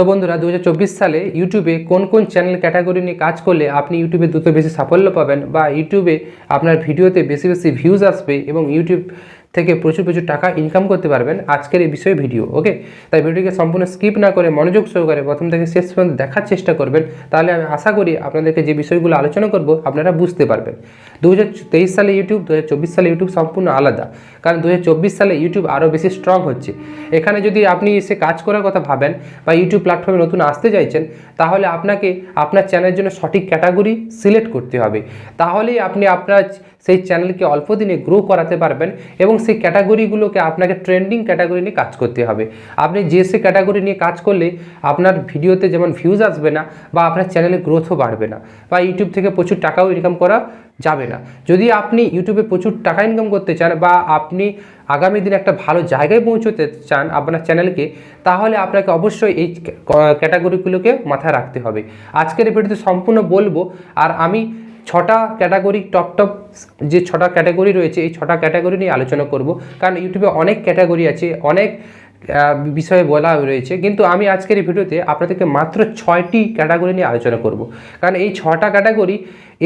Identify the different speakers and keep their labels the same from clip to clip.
Speaker 1: তো বন্ধুরা 2024 সালে ইউটিউবে কোন কোন চ্যানেল ক্যাটাগরি নিয়ে কাজ করলে আপনি ইউটিউবে দ্রুত বেশি সাফল্য পাবেন বা ইউটিউবে আপনার ভিডিওতে বেশি বেশি ভিউজ আসবে এবং ইউটিউব থেকে প্রচুর প্রচুর টাকা ইনকাম করতে পারবেন আজকের এই বিষয়ে ভিডিও। ওকে, তাই ভিডিওকে সম্পূর্ণ স্কিপ না করে মনোযোগ সহকারে প্রথম থেকে শেষ পর্যন্ত দেখার চেষ্টা করবেন, তাহলে আমি আশা করি আপনাদেরকে যে বিষয়গুলো আলোচনা করব আপনারা বুঝতে পারবেন। 2023 সালে ইউটিউব 2024 সালে ইউটিউব সম্পূর্ণ আলাদা, কারণ 2024 সালে ইউটিউব আরও বেশি স্ট্রং হচ্ছে। এখানে যদি আপনি এসে কাজ করার কথা ভাবেন বা ইউটিউব প্ল্যাটফর্মে নতুন আসতে চাইছেন, তাহলে আপনাকে আপনার চ্যানেলের জন্য সঠিক ক্যাটাগরি সিলেক্ট করতে হবে। তাহলেই আপনি আপনার সেই চ্যানেলকে অল্প দিনে গ্রো করাতে পারবেন এবং সেই ক্যাটাগরিগুলোকে আপনাকে ট্রেন্ডিং ক্যাটাগরি নিয়ে কাজ করতে হবে। আপনি যে সে ক্যাটাগরি নিয়ে কাজ করলে আপনার ভিডিওতে যেমন ভিউজ আসবে না বা আপনার চ্যানেলের গ্রোথও বাড়বে না বা ইউটিউব থেকে প্রচুর টাকাও ইনকাম করা যাবে না। যদি আপনি ইউটিউবে প্রচুর টাকা ইনকাম করতে চান বা আপনি আগামী দিনে একটা ভালো জায়গায় পৌঁছতে চান আপনার চ্যানেলকে, তাহলে আপনাকে অবশ্যই এই ক্যাটাগরিগুলোকে মাথায় রাখতে হবে। আজকের এই ভিডিওতে সম্পূর্ণ বলবো, আর আমি 6টা ক্যাটাগরি টপ যে 6টা ক্যাটাগরি রয়েছে এই 6টা ক্যাটাগরি নিয়ে আলোচনা করব, কারণ ইউটিউবে অনেক ক্যাটাগরি আছে, অনেক বিষয়ে বলা রয়েছে, কিন্তু আমি আজকের এই ভিডিওতে আপনাদেরকে মাত্র 6টি ক্যাটাগরি নিয়ে আলোচনা করব। কারণ এই 6টা ক্যাটাগরি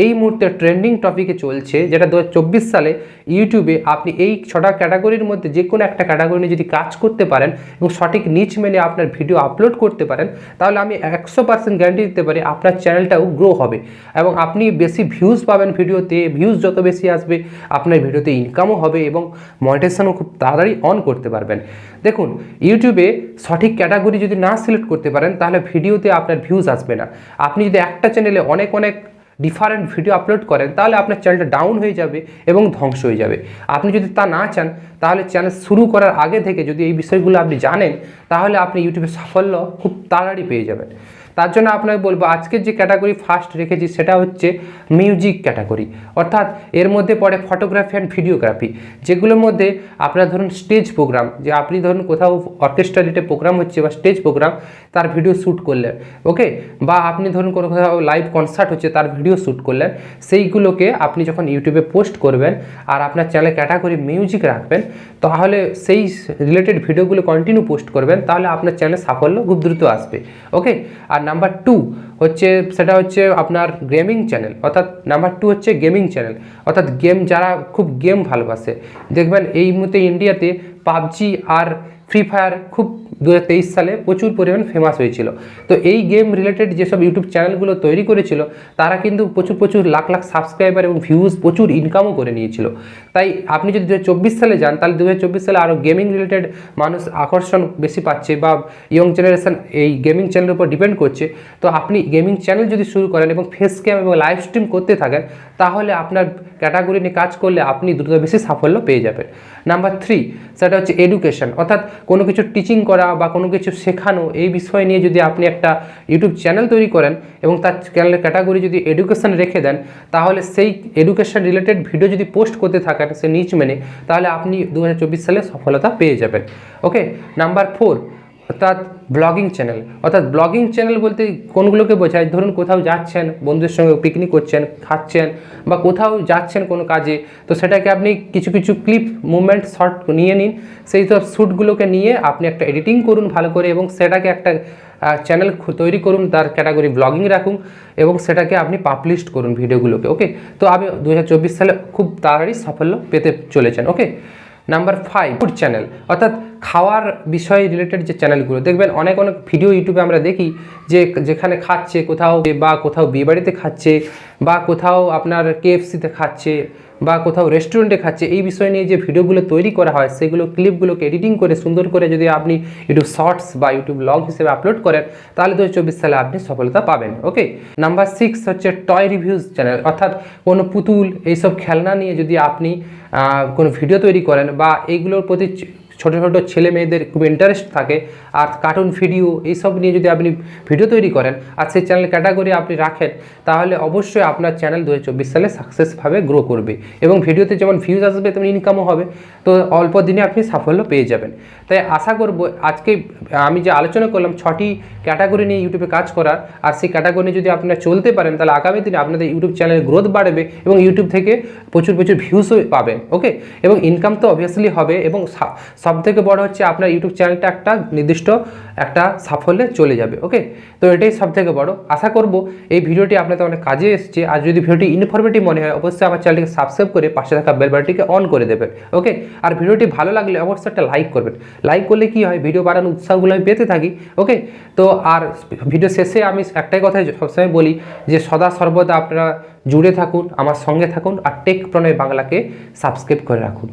Speaker 1: এই মুহূর্তে ট্রেন্ডিং টপিকে চলছে, যেটা 2024 সালে ইউটিউবে আপনি এই 6টা ক্যাটাগরির মধ্যে যে কোনো একটা ক্যাটাগরি নিয়ে যদি কাজ করতে পারেন এবং সঠিক নিচ মেনে আপনার ভিডিও আপলোড করতে পারেন, তাহলে আমি 100% গ্যারান্টি দিতে পারি আপনার চ্যানেলটাও গ্রো হবে এবং আপনি বেশি ভিউজ পাবেন ভিডিওতে। ভিউজ যত বেশি আসবে আপনার ভিডিওতে ইনকামও হবে এবং মনিটাইজেশনও খুব তাড়াতাড়ি অন করতে পারবেন। দেখুন, ইউটিউবে সঠিক ক্যাটাগরি যদি না সিলেক্ট করতে পারেন তাহলে ভিডিওতে আপনার ভিউজ আসবে না। আপনি যদি একটা চ্যানেলে অনেক ডিফারেন্ট ভিডিও আপলোড করেন তাহলে আপনার চ্যানেলটা ডাউন হয়ে যাবে এবং ধ্বংস হয়ে যাবে। আপনি যদি তা না চান, তাহলে চ্যানেল শুরু করার আগে থেকে যদি এই বিষয়গুলো আপনি জানেন, তাহলে আপনি ইউটিউবে সাফল্য খুব তাড়াতাড়ি পেয়ে যাবেন। তার জন্য আপনাকে বলবো, আজকের যে ক্যাটাগরি ফার্স্ট রেখেছি সেটা হচ্ছে মিউজিক ক্যাটাগরি, অর্থাৎ এর মধ্যে পড়ে ফটোগ্রাফি অ্যান্ড ভিডিওগ্রাফি, যেগুলোর মধ্যে আপনার ধরুন স্টেজ প্রোগ্রাম, যে আপনি ধরুন কোথাও অর্কেস্ট্রালিটে প্রোগ্রাম হচ্ছে বা স্টেজ প্রোগ্রাম তার ভিডিও শ্যুট করলেন, ওকে, বা আপনি ধরুন কোনো কোথাও লাইভ কনসার্ট হচ্ছে তার ভিডিও শ্যুট করলেন, সেইগুলোকে আপনি যখন ইউটিউবে পোস্ট করবেন আর আপনার চ্যানেলে ক্যাটাগরি মিউজিক রাখবেন, তাহলে সেই রিলেটেড ভিডিওগুলো কন্টিনিউ পোস্ট করবেন, তাহলে আপনার চ্যানেলে সাফল্য খুব দ্রুত আসবে। ওকে, আর নাম্বার 2 হচ্ছে সেটা হচ্ছে আপনার গেমিং চ্যানেল, অর্থাৎ নাম্বার 2 হচ্ছে গেমিং চ্যানেল, অর্থাৎ গেম, যারা খুব গেম ভালোবাসে। দেখবেন এই মুহূর্তে ইন্ডিয়াতে পাবজি আর ফ্রি ফায়ার খুব 2023 সালে প্রচুর পরিমাণ ফেমাস হয়েছিল। তো এই গেম রিলেটেড যেসব ইউটিউব চ্যানেলগুলো তৈরি করেছিল তারা কিন্তু প্রচুর লাখ লাখ সাবস্ক্রাইবার এবং ভিউজ প্রচুর ইনকামও করে নিয়েছিল। তাই আপনি যদি 2024 সালে যান, তাহলে 2024 সালে আরও গেমিং রিলেটেড মানুষ আকর্ষণ বেশি পাচ্ছে বা ইয়ং জেনারেশন এই গেমিং চ্যানেলের উপর ডিপেন্ড করছে। তো আপনি গেমিং চ্যানেল যদি শুরু করেন এবং ফেস ক্যাম এবং লাইভ স্ট্রিম করতে থাকেন, তাহলে আপনার ক্যাটাগরি নিয়ে কাজ করলে আপনি দ্রুত বেশি সাফল্য পেয়ে যাবেন। নাম্বার 3 সেটা হচ্ছে এডুকেশন, অর্থাৎ কোনো কিছু টিচিং করা বা কোনো কিছু শেখানো, এই বিষয় নিয়ে যদি আপনি একটা ইউটিউব চ্যানেল তৈরি করেন এবং তার চ্যানেলের ক্যাটাগরি যদি এডুকেশন রেখে দেন, তাহলে সেই এডুকেশন রিলেটেড ভিডিও যদি পোস্ট করতে থাকেন সে নিচ মেনে, তাহলে আপনি 2024 সালে সফলতা পেয়ে যাবেন। ওকে, নাম্বার 4 অর্থাৎ ব্লগিং চ্যানেল, অর্থাৎ ব্লগিং চ্যানেল বলতে কোনগুলোকে বোঝায়, ধরুন কোথাও যাচ্ছেন বন্ধুদের সঙ্গে পিকনিক করছেন, খাচ্ছেন বা কোথাও যাচ্ছেন কোনো কাজে, তো সেটাকে আপনি কিছু ক্লিপ মুভমেন্ট শর্ট নিয়ে নিন, সেই সব শ্যুটগুলোকে নিয়ে আপনি একটা এডিটিং করুন ভালো করে এবং সেটাকে একটা চ্যানেল তৈরি করুন, তার ক্যাটাগরি ব্লগিং রাখুন এবং সেটাকে আপনি পাবলিশ করুন ভিডিওগুলোকে। ওকে, তো আমি 2024 সালে খুব তাড়াতাড়ি সাফল্য পেতে চলেছেন। ওকে, নাম্বার 5 ফুড চ্যানেল, অর্থাৎ খাওয়ার বিষয় রিলেটেড যে চ্যানেলগুলো, দেখবেন অনেক ভিডিও ইউটিউবে আমরা দেখি যে যেখানে খাচ্ছে কোথাও বা কোথাও বিয়েবাড়িতে খাচ্ছে বা কোথাও আপনার KFCতে খাচ্ছে বা কোথাও রেস্টুরেন্টে খাচ্ছে, এই বিষয় নিয়ে যে ভিডিওগুলো তৈরি করা হয় সেগুলো ক্লিপগুলোকে এডিটিং করে সুন্দর করে যদি আপনি ইউটিউব শর্টস বা ইউটিউব ব্লগ হিসেবে আপলোড করেন, তাহলে 2024 সালে আপনি সফলতা পাবেন। ওকে, নাম্বার 6 হচ্ছে টয় রিভিউজ চ্যানেল, অর্থাৎ কোনো পুতুল এইসব খেলনা নিয়ে যদি আপনি কোনো ভিডিও তৈরি করেন বা এইগুলোর প্রতি ছোটো ছেলে মেয়েদের খুব ইন্টারেস্ট থাকে আর কার্টুন ভিডিও এইসব নিয়ে যদি আপনি ভিডিও তৈরি করেন আর সেই চ্যানেল ক্যাটাগরি আপনি রাখেন, তাহলে অবশ্যই আপনার চ্যানেল 2024 সালে সাকসেসভাবে গ্রো করবে এবং ভিডিওতে যেমন ভিউজ আসবে তেমন ইনকামও হবে। তো অল্প দিনে আপনি সাফল্য পেয়ে যাবেন। তাই আশা করব আজকে আমি যে আলোচনা করলাম 6টি ক্যাটাগরি নিয়ে ইউটিউবে কাজ করার, আর সেই ক্যাটাগরি যদি আপনারা চলতে পারেন তাহলে আগামী দিনে আপনাদের ইউটিউব চ্যানেলের গ্রোথ বাড়বে এবং ইউটিউব থেকে প্রচুর ভিউজও পাবেন। ওকে, এবং ইনকাম তো অবভিয়াসলি হবে এবং সবথেকে বড় হচ্ছে আপনার ইউটিউব চ্যানেলটা একটা নির্দিষ্ট একটা সাফল্যে চলে যাবে। ওকে, তো এটাই সবথেকে বড়। আশা করব এই ভিডিওটি আপনাদের অনেক কাজে এসেছে। আর যদি ভিডিওটি ইনফরমেটিভ মনে হয় অবশ্যই আমার চ্যানেলটিকে সাবস্ক্রাইব করে পাশে থাকা বেল বাটনটিকে অন করে দেবেন। ওকে, আর ভিডিওটি ভালো লাগলে অবশ্যই একটা লাইক করবেন। লাইক করলে কি হয়, ভিডিও বানানোর উৎসাহগুলো আমি পেতে থাকি। ওকে, তো আর ভিডিও শেষে আমি একটাই কথা সবসময় বলি যে সদা সর্বদা আপনারা জুড়ে থাকুন, আমার সঙ্গে থাকুন, আর টেক প্রণয় বাংলাকে সাবস্ক্রাইব করে রাখুন।